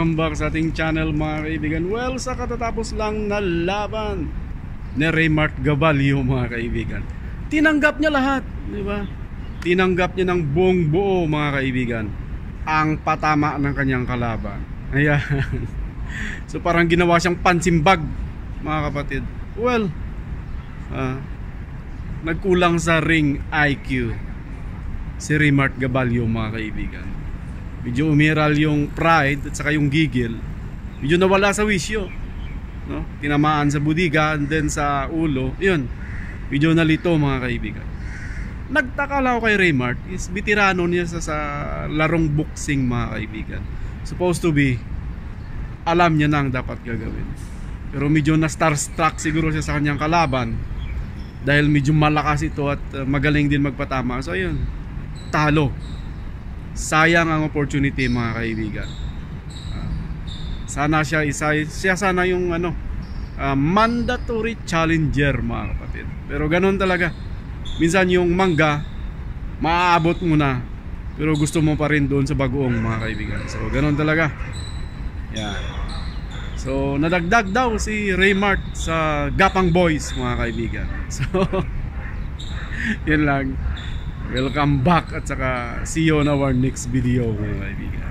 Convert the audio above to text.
welcome back sa ating channel mga kaibigan. Well, sa katatapos lang na laban ni Raymart Gabalio mga kaibigan, tinanggap niya lahat, di ba? Tinanggap niya ng buong buo mga kaibigan ang patama ng kanyang kalaban. Ayan. So parang ginawa siyang pansimbag mga kapatid. Well, nagkulang sa ring IQ si Raymart Gabalio mga kaibigan. Medyo umiral yung pride at saka yung gigil. Medyo nawala sa wisyo, no? Tinamaan sa budiga and then sa ulo. Yun, medyo nalito mga kaibigan. Nagtaka lang ako kay Raymart, is veterano niya sa larong boxing mga kaibigan. Supposed to be alam niya na ang dapat gagawin. Pero medyo na starstruck siguro siya sa kanyang kalaban dahil medyo malakas ito at magaling din magpatama. So ayun, talo. Sayang ang opportunity mga kaibigan. Sana siya sana yung mandatory challenger mga kapatid. Pero ganun talaga. Minsan yung mangga maaabot mo na pero gusto mo pa rin doon sa bagoong mga kaibigan. So ganun talaga. Yeah. So nadagdag daw si Raymart sa Gapang Boys mga kaibigan. So yun lang. Welcome back at saka see you on our next video mga kaibigan.